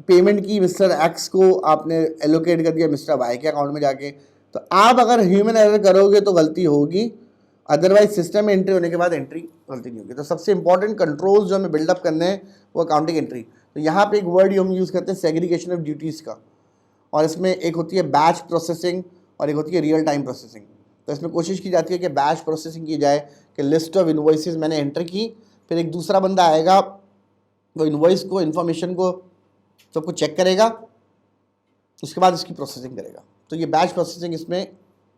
पेमेंट की मिस्टर एक्स को आपने एलोकेट कर दिया मिस्टर वाई के अकाउंट में जाके, तो आप अगर ह्यूमन एरर करोगे तो गलती होगी, अदरवाइज सिस्टम में एंट्री होने के बाद एंट्री गलती नहीं होगी। तो सबसे इंपॉर्टेंट कंट्रोल्स जो हमें बिल्डअप करने हैं वो अकाउंटिंग एंट्री। तो यहाँ पे एक वर्ड हम यूज़ करते हैं सेग्रीगेशन ऑफ ड्यूटीज़ का, और इसमें एक होती है बैच प्रोसेसिंग और एक होती है रियल टाइम प्रोसेसिंग। तो इसमें कोशिश की जाती है कि बैच प्रोसेसिंग की जाए कि लिस्ट ऑफ इन्वॉइसेस मैंने एंटर की, फिर एक दूसरा बंदा आएगा वो इन्वॉइस को, इन्फॉर्मेशन को सबको चेक करेगा उसके बाद इसकी प्रोसेसिंग करेगा। तो ये बैच प्रोसेसिंग इसमें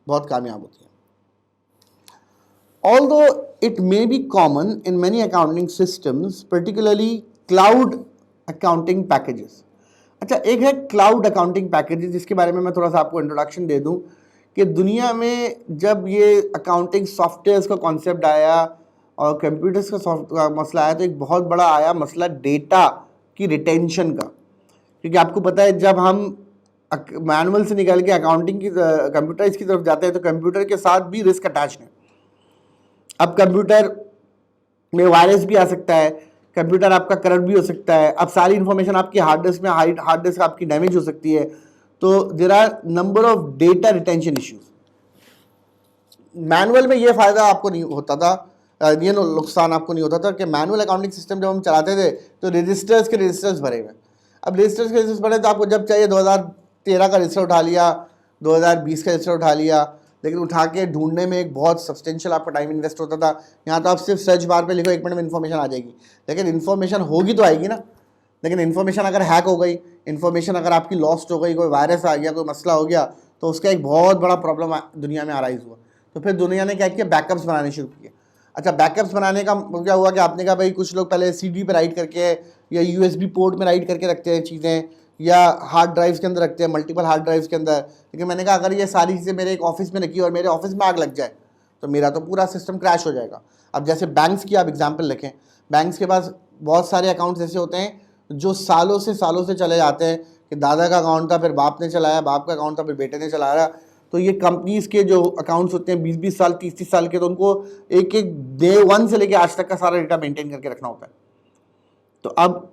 बहुत कामयाब होती है। Although it may be common in many accounting systems, particularly cloud accounting packages. अच्छा, एक है क्लाउड अकाउंटिंग पैकेजेस, जिसके बारे में मैं थोड़ा सा आपको इंट्रोडक्शन दे दूं कि दुनिया में जब ये अकाउंटिंग सॉफ्टवेयर्स का कॉन्सेप्ट आया और कंप्यूटर्स का मसला आया, तो एक बहुत बड़ा आया मसला डेटा की रिटेंशन का। क्योंकि आपको पता है जब हम मैनुअल से निकल के अकाउंटिंग की कंप्यूटराइज की तरफ जाते हैं तो कंप्यूटर के साथ भी रिस्क अटैच है। अब कंप्यूटर में वायरस भी आ सकता है, कंप्यूटर आपका करप्ट भी हो सकता है, अब सारी इंफॉर्मेशन आपकी हार्ड डिस्क में हार्ड डिस्क आपकी डैमेज हो सकती है। तो there are number of data retention issues. Manual में ये फायदा आपको नहीं होता था, ये नुकसान आपको नहीं होता था कि मैनुअल अकाउंटिंग सिस्टम जब हम चलाते थे तो रजिस्टर्स के रजिस्टर्स भरे हुए। अब रजिस्टर्स के रजिस्टर्स भरे तो आपको जब चाहिए 2013 का रजिस्टर उठा लिया, 2020 का रजिस्टर उठा लिया, लेकिन उठा के ढूंढने में एक बहुत सब्सटेंशियल आपका टाइम इन्वेस्ट होता था। यहाँ तो आप सिर्फ सर्च बार पे लिखो, 1 मिनट में इन्फॉर्मेशन आ जाएगी, लेकिन इन्फॉर्मेशन होगी तो आएगी ना। लेकिन इन्फॉर्मेशन अगर हैक हो गई, इन्फॉर्मेशन अगर आपकी लॉस्ट हो गई, कोई वायरस आ गया, कोई मसला हो गया, तो उसका एक बहुत बड़ा प्रॉब्लम दुनिया में अराइज हुआ। तो फिर दुनिया ने क्या किया, बैकअप्स बनाने शुरू किए। अच्छा, बैकअप्स बनाने का क्या हुआ कि आपने कहा भाई कुछ लोग पहले CD पे राइट करके या USB पोर्ट में राइट करके रखते हैं चीज़ें, या हार्ड ड्राइव्स के अंदर रखते हैं, मल्टीपल हार्ड ड्राइव्स के अंदर। लेकिन मैंने कहा अगर ये सारी चीज़ें मेरे एक ऑफिस में रखी और मेरे ऑफिस में आग लग जाए तो मेरा तो पूरा सिस्टम क्रैश हो जाएगा। अब जैसे बैंक्स की आप एग्जांपल रखें, बैंक्स के पास बहुत सारे अकाउंट्स ऐसे होते हैं जो सालों से चले जाते हैं कि दादा का अकाउंट था, फिर बाप ने चलाया, बाप का अकाउंट था, फिर बेटे ने चलाया। तो ये कंपनीज के जो अकाउंट्स होते हैं 20-20 साल 30-30 साल के, तो उनको एक एक डे 1 से लेके आज तक का सारा डेटा मेंटेन करके रखना होता है। तो अब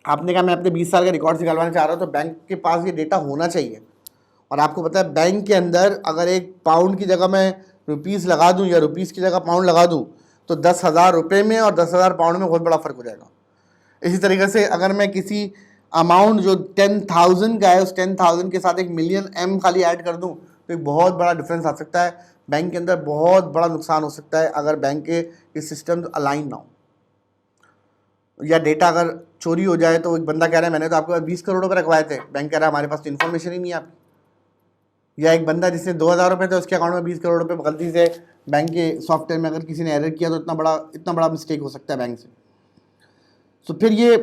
आपने कहा मैं अपने 20 साल का रिकॉर्ड निकालवाना चाह रहा हूँ, तो बैंक के पास ये डेटा होना चाहिए। और आपको पता है बैंक के अंदर अगर एक पाउंड की जगह मैं रुपीज़ लगा दूँ या रुपीज़ की जगह पाउंड लगा दूँ तो 10,000 रुपये में और 10,000 पाउंड में बहुत बड़ा फ़र्क हो जाएगा। इसी तरीके से अगर मैं किसी अमाउंट जो 10,000 का है, उस 10,000 के साथ 1 मिलियन M खाली ऐड कर दूँ तो एक बहुत बड़ा डिफरेंस आ सकता है। बैंक के अंदर बहुत बड़ा नुकसान हो सकता है अगर बैंक के सिस्टम अलाइन ना हो, या डेटा अगर चोरी हो जाए। तो एक बंदा कह रहा है मैंने तो आपके पास 20 करोड़ रुपये रखवाए थे, बैंक कह रहा है हमारे पास तो इन्फॉर्मेशन ही नहीं है आपकी। या एक बंदा जिसने 2,000 रुपये थे उसके अकाउंट में 20 करोड़ रुपये गलती से बैंक के सॉफ्टवेयर में अगर किसी ने एरर किया तो इतना बड़ा मिस्टेक हो सकता है बैंक से। तो फिर ये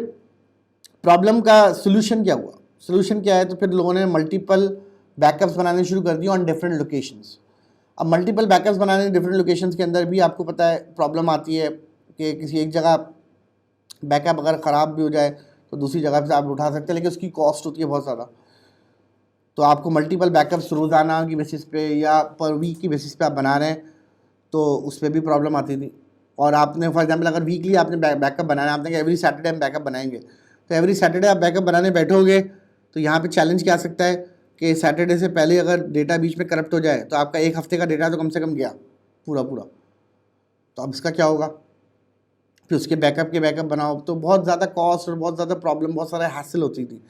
प्रॉब्लम का सोल्यूशन क्या हुआ, सोल्यूशन क्या है? तो फिर लोगों ने मल्टीपल बैकअप्स बनाने शुरू कर दिए ऑन डिफरेंट लोकेशंस। अब मल्टीपल बैकअप्स बनाने डिफरेंट लोकेशंस के अंदर भी आपको पता है प्रॉब्लम आती है कि किसी एक जगह बैकअप अगर ख़राब भी हो जाए तो दूसरी जगह से आप उठा सकते हैं, लेकिन उसकी कॉस्ट होती है बहुत ज़्यादा। तो आपको मल्टीपल बैकअप्स रोज़ाना की बेसिस पे या पर वीक की बेसिस पे आप बना रहे हैं तो उस पर भी प्रॉब्लम आती थी। और आपने फॉर एग्जांपल अगर वीकली आपने बैकअप बनाना है, आपने कहा एवरी सैटरडे हम बैकअप बनाएंगे, तो एवरी सैटरडे आप बैकअप बनाने बैठोगे तो यहाँ पे चैलेंज क्या आ सकता है कि सैटरडे से पहले अगर डेटा बीच में करप्ट हो जाए तो आपका 1 हफ्ते का डेटा तो कम से कम गया पूरा। तो अब इसका क्या होगा? फिर उसके बैकअप बनाओ तो बहुत ज़्यादा कॉस्ट और बहुत ज़्यादा प्रॉब्लम, बहुत सारा हैसल होती थी।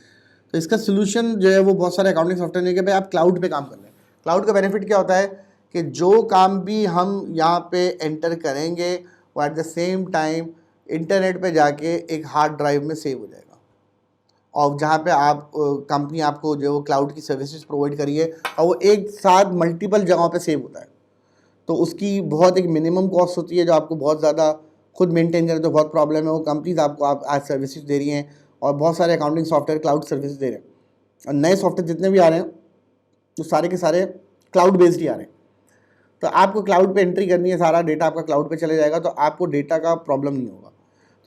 तो इसका सोल्यूशन जो है वो बहुत सारे अकाउंटिंग सॉफ्टवेयर ने कि भाई आप क्लाउड पे काम कर लें। क्लाउड का बेनिफिट क्या होता है कि जो काम भी हम यहाँ पे एंटर करेंगे वो at the same time internet पे जाके एक हार्ड ड्राइव में सेव हो जाएगा। और जहाँ पे आप कंपनी आपको जो क्लाउड की सर्विसेज प्रोवाइड करी है और वो एक साथ मल्टीपल जगहों पे सेव होता है, तो उसकी बहुत एक मिनिमम कॉस्ट होती है जो आपको बहुत ज़्यादा खुद मेंटेन करें तो बहुत प्रॉब्लम है। वो कंपनीज आपको आज सर्विसेज दे रही हैं और बहुत सारे अकाउंटिंग सॉफ्टवेयर क्लाउड सर्विसेज दे रहे हैं। और नए सॉफ्टवेयर जितने भी आ रहे हैं तो सारे के सारे क्लाउड बेस्ड ही आ रहे हैं। तो आपको क्लाउड पे एंट्री करनी है, सारा डेटा आपका क्लाउड पे चले जाएगा, तो आपको डेटा का प्रॉब्लम नहीं होगा।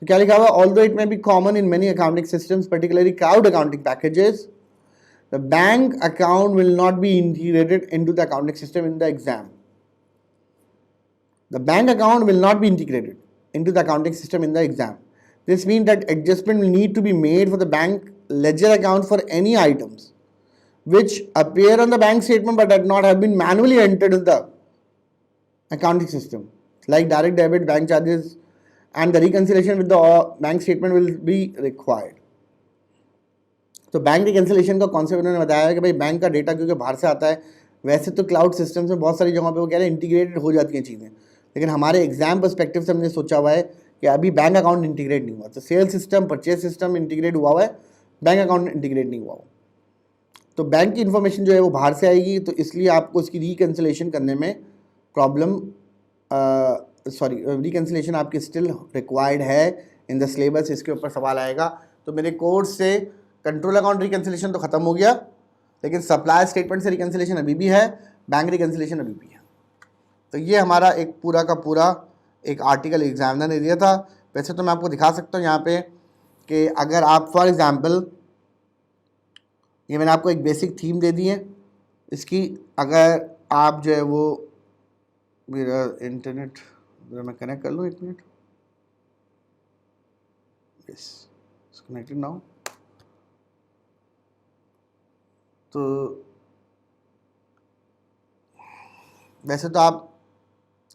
तो क्या लिखा हुआ? Although it may be common in many accounting systems particularly cloud accounting packages, the bank account will not be integrated into the accounting system in the exam. The bank account will not be integrated into the accounting system in the exam. This means that adjustment will need to be made for the bank ledger account for any items which appear on the bank statement but that not have been manually entered in the accounting system, like direct debit, bank charges, and the reconciliation with the bank statement will be required. तो bank reconciliation का concept उन्होंने बताया है कि भाई bank का data क्योंकि बाहर से आता है, वैसे तो क्लाउड सिस्टम्स में बहुत सारी जगहों पे वो कह रहे हैं इंटीग्रेटेड हो जाती हैं चीज़ें, लेकिन हमारे एग्जाम पर्सपेक्टिव से हमने सोचा हुआ है कि अभी बैंक अकाउंट इंटीग्रेट नहीं हुआ। तो sale system, purchase system integrate हुआ है, बैंक अकाउंट इंटीग्रेट नहीं हुआ हो। तो बैंक की इन्फॉर्मेशन जो है वो बाहर से आएगी, तो इसलिए आपको इसकी रिकन्सिलेशन करने में प्रॉब्लम, रिकन्सिलेशन आपकी स्टिल रिक्वायर्ड है इन द सिलेबस, इसके ऊपर सवाल आएगा। तो मेरे कोर्स से कंट्रोल अकाउंट रिकन्सिलेशन तो ख़त्म हो गया, लेकिन सप्लायर स्टेटमेंट से रिकन्सिलेशन अभी भी है, बैंक रिकन्सिलेशन अभी भी है। तो ये हमारा एक पूरा का पूरा एक आर्टिकल एग्जामिनर ने दिया था। वैसे तो मैं आपको दिखा सकता हूँ यहाँ पे कि अगर आप फॉर एग्ज़ाम्पल, ये मैंने आपको एक बेसिक थीम दे दी है इसकी, अगर आप जो है वो, मेरा इंटरनेट मैं कनेक्ट कर लूँ, 1 मिनट, यस कनेक्टेड नाउ। तो वैसे तो आप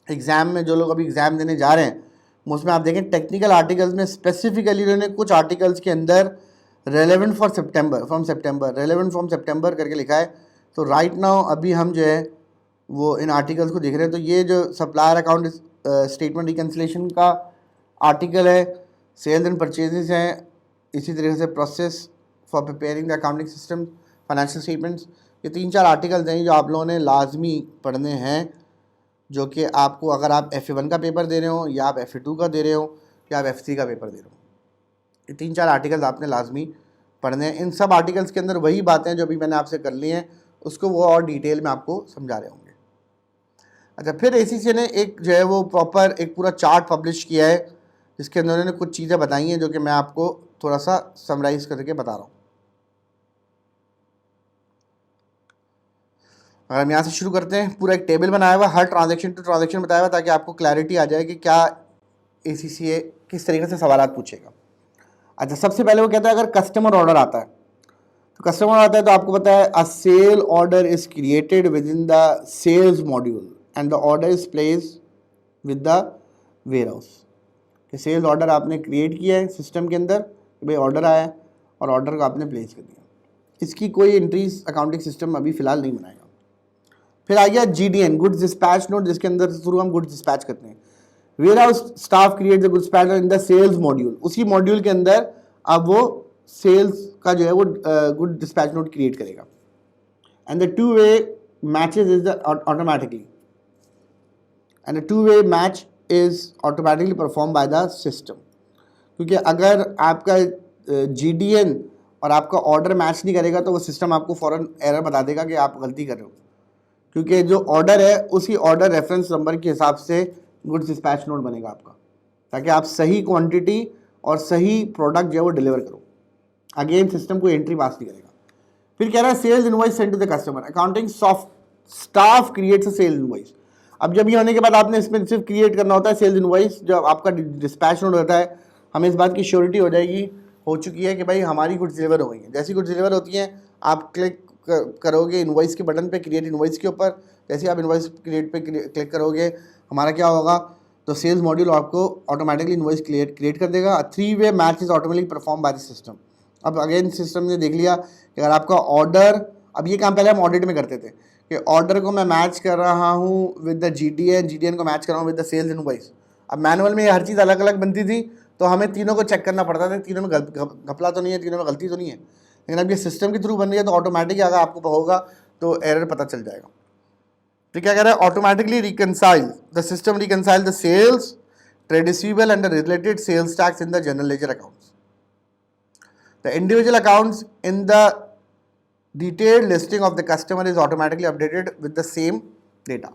एग्ज़ाम में, जो लोग अभी एग्ज़ाम देने जा रहे हैं, उसमें आप देखें टेक्निकल आर्टिकल्स में स्पेसिफिकली उन्होंने कुछ आर्टिकल्स के अंदर relevant for September, from September, relevant from September करके लिखा है। तो राइट नाउ अभी हम जो है वो इन आर्टिकल्स को देख रहे हैं। तो ये जो सप्लायर अकाउंट स्टेटमेंट रिकन्सिलेशन का आर्टिकल है, सेल्स एंड परचेजेस हैं, इसी तरीके से process for preparing the accounting system, financial statements, ये 3-4 आर्टिकल्स हैं जो आप लोगों ने लाजमी पढ़ने हैं, जो कि आपको, अगर आप FA1 का पेपर दे रहे हो, या आप FA2 का दे रहे हो, या आप F3 का पेपर दे रहे हो, ये 3-4 आर्टिकल्स आपने लाजमी पढ़ने हैं। इन सब आर्टिकल्स के अंदर वही बातें जो अभी मैंने आपसे कर ली हैं, उसको वो और डिटेल में आपको समझा रहे होंगे। अच्छा, फिर ACCA ने एक जो है वो प्रॉपर एक पूरा चार्ट पब्लिश किया है, जिसके अंदर उन्होंने कुछ चीज़ें बताई हैं जो कि मैं आपको थोड़ा सा समराइज करके बता रहा हूँ। अगर हम यहाँ से शुरू करते हैं, पूरा एक टेबल बनाया हुआ, हर ट्रांजैक्शन टू ट्रांजैक्शन बताया हुआ, ताकि आपको क्लैरिटी आ जाए कि क्या ACCA किस तरीके से सवाल पूछेगा। अच्छा, सबसे पहले वो कहता है अगर कस्टमर ऑर्डर आता है, तो कस्टमर आता है तो आपको पता है a sale order is created within the sales module and the order is place with the warehouse. कि सेल्स ऑर्डर आपने क्रिएट किया है सिस्टम के अंदर, भाई ऑर्डर आया है और ऑर्डर को आपने प्लेस कर दिया। इसकी कोई एंट्रीज अकाउंटिंग सिस्टम अभी फ़िलहाल नहीं बनाएगा। फिर आ गया GDN, गुड्स डिस्पैच नोट, जिसके अंदर थ्रू हम गुड्स डिस्पैच करते हैं। Warehouse staff create the goods dispatch in the sales module, उसी मॉड्यूल के अंदर अब वो सेल्स का जो है वो गुड डिस्पैच नोट क्रिएट करेगा। And the two way matches is automatically, and the two way match is automatically perform by the system. क्योंकि अगर आपका GDN और आपका ऑर्डर मैच नहीं करेगा तो वो सिस्टम आपको फ़ौरन एरर बता देगा कि आप गलती कर रहे हो, क्योंकि जो ऑर्डर है उसी ऑर्डर रेफरेंस नंबर के हिसाब से गुड्स डिस्पैच नोट बनेगा आपका, ताकि आप सही क्वांटिटी और सही प्रोडक्ट जो है वो डिलीवर करो। अगेन सिस्टम को एंट्री पास नहीं करेगा। फिर कह रहा है sales invoice send to the customer, accounting soft staff creates a sales invoice. अब जब ये होने के बाद आपने इसमें सिर्फ क्रिएट करना होता है सेल्स इनवॉइस। जब आपका डिस्पैच नोट होता है, हमें इस बात की श्योरिटी हो चुकी है कि भाई हमारी गुड्स डिलीवर हो गई है। जैसी गुड्स डिलीवर होती हैं आप क्लिक करोगे इनवॉइस के बटन पे, क्रिएट इनवॉइस के ऊपर, जैसे आप इनवॉइस क्रिएट पे क्लिक करोगे हमारा क्या होगा, तो सेल्स मॉड्यूल आपको ऑटोमेटिकली इनवॉइस क्रिएट कर देगा। 3 way match is automatically perform by the system. अब अगेन सिस्टम ने देख लिया कि अगर आपका ऑर्डर, अब ये काम पहले हम ऑडिट में करते थे कि ऑर्डर को मैं मैच कर रहा हूँ विद द GDN को मैच कर रहा हूँ विद द सेल्स इनवॉइस। अब मैनुअल में ये हर चीज़ अलग अलग बनती थी, तो हमें तीनों को चेक करना पड़ता था, तीनों में घपला तो नहीं है, तीनों में गलती तो नहीं है। लेकिन अब ये सिस्टम के थ्रू बन रही है तो ऑटोमेटिक अगर आपको होगा तो एरर पता चल जाएगा। तो क्या कह रहा है, automatically reconcile the system, reconcile the sales, trade receivable and the related sales tax in the general ledger accounts. The individual accounts in the detailed listing of the customer is automatically updated with the same data.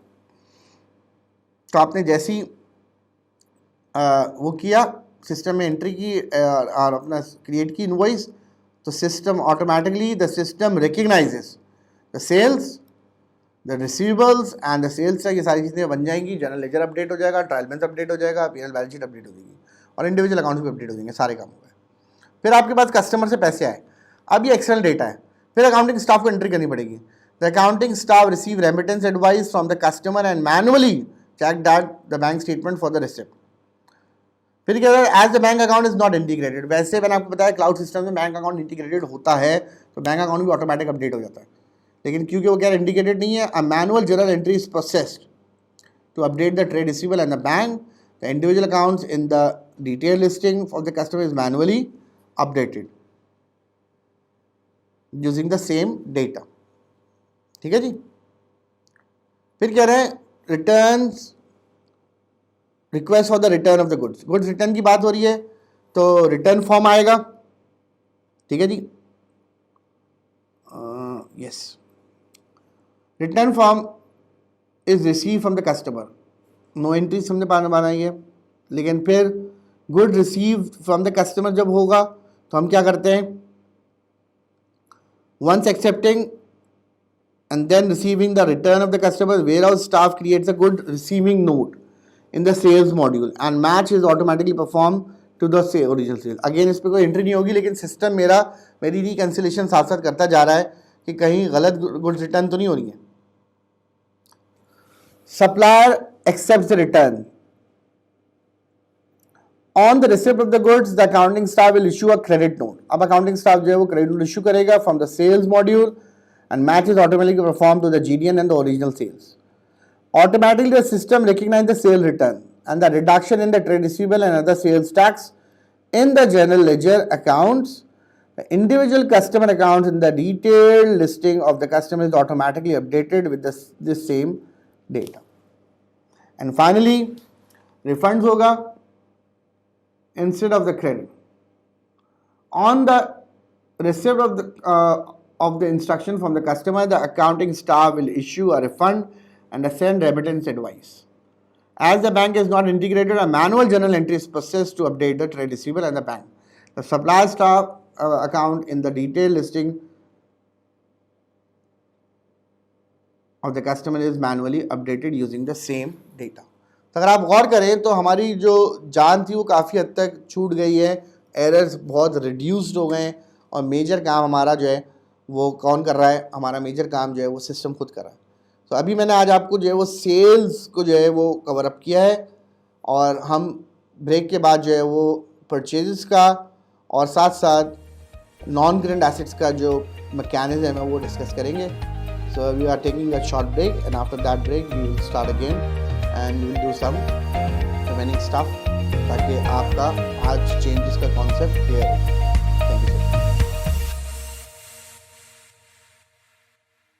तो आपने जैसी वो किया, system में entry की और अपना create की इनवॉइस, तो system automatically the system recognises the sales, the receivables and the sales tax, ये सारी चीज़ें बन जाएंगी। जनरल लेजर अपडेट हो जाएगा, ट्रायल बैलेंस अपडेट हो जाएगा, P&L बैलेंस शीट अपडेट हो जाएगी और इंडिविजुअल अकाउंट्स भी अपडेट हो जाएंगे, सारे काम हो गए। फिर आपके पास कस्टमर से पैसे आए, अब ये एक्सटर्नल डेटा है, फिर अकाउंटिंग स्टाफ को एंट्री करनी पड़ेगी। The accounting staff receive remittance advice from the customer and manually check that the bank statement for the receipt. फिर क्या है, as the bank account is not integrated. वैसे मैंने आपको बताया क्लाउड सिस्टम में बैंक अकाउंट इंटीग्रेटेड होता है तो बैंक अकाउंट भी ऑटोमेटिक अपडेट हो जाता है, लेकिन क्योंकि वो क्या इंडिकेटेड नहीं है, a manual journal entry is processed to update the trade receivable and the bank, the individual accounts in the detail listing of the customer is manually updated. Using the same data. ठीक है जी। फिर कह रहे हैं returns, request for the return of the goods. Goods return की बात हो रही है तो रिटर्न फॉर्म आएगा। ठीक है जी। Yes, return form is receive from the customer. No entries हमने बनाई है, लेकिन फिर good receive from the customer जब होगा तो हम क्या करते हैं, once accepting and then receiving the return of the customer, warehouse staff creates a good receiving note in the sales module and match is automatically performed to the original sales. Again इस पर कोई entry नहीं होगी, लेकिन system मेरी reconciliation साथ साथ करता जा रहा है कि कहीं गलत गुड्स रिटर्न तो नहीं हो रही है। Supplier accepts the return on the receipt of the goods, the accounting staff will issue a credit note. अब अकाउंटिंग स्टाफ जो है वो क्रेडिट नोट इशू करेगा from the sales module and match is automatically performed to the GDN and the original sales. Automatically the system recognizes the sale return and the reduction in the trade receivable and other sales tax in the general ledger accounts. The individual customer accounts in the detailed listing of the customer is automatically updated with this same data. And finally, refunds hoga instead of the credit. On the receipt of the instruction from the customer, the accounting staff will issue a refund and send remittance advice. As the bank is not integrated, a manual journal entry is processed to update the trade receivable and the bank. The supplier staff account in the detailed listing of the customer is manually updated using the same data. तो अगर आप गौर करें तो हमारी जो जान थी वो काफ़ी हद तक छूट गई है, एरर्स बहुत रिड्यूस्ड हो गए हैं और मेजर काम हमारा जो है वो कौन कर रहा है, हमारा मेजर काम जो है वो सिस्टम खुद कर रहा है। तो अभी मैंने आज आपको जो है वो सेल्स को जो है वो कवर अप किया है और हम ब्रेक के बाद जो है वो परचेजेस का और साथ साथ नॉन करेंट एसेट्स का जो मैकेनिज्म है वो डिस्कस करेंगे। So we are taking a short break and after that break we will start again and we will do some remaining stuff ताकि आपका आज चेंजेस का कॉन्सेप्ट क्लियर हो।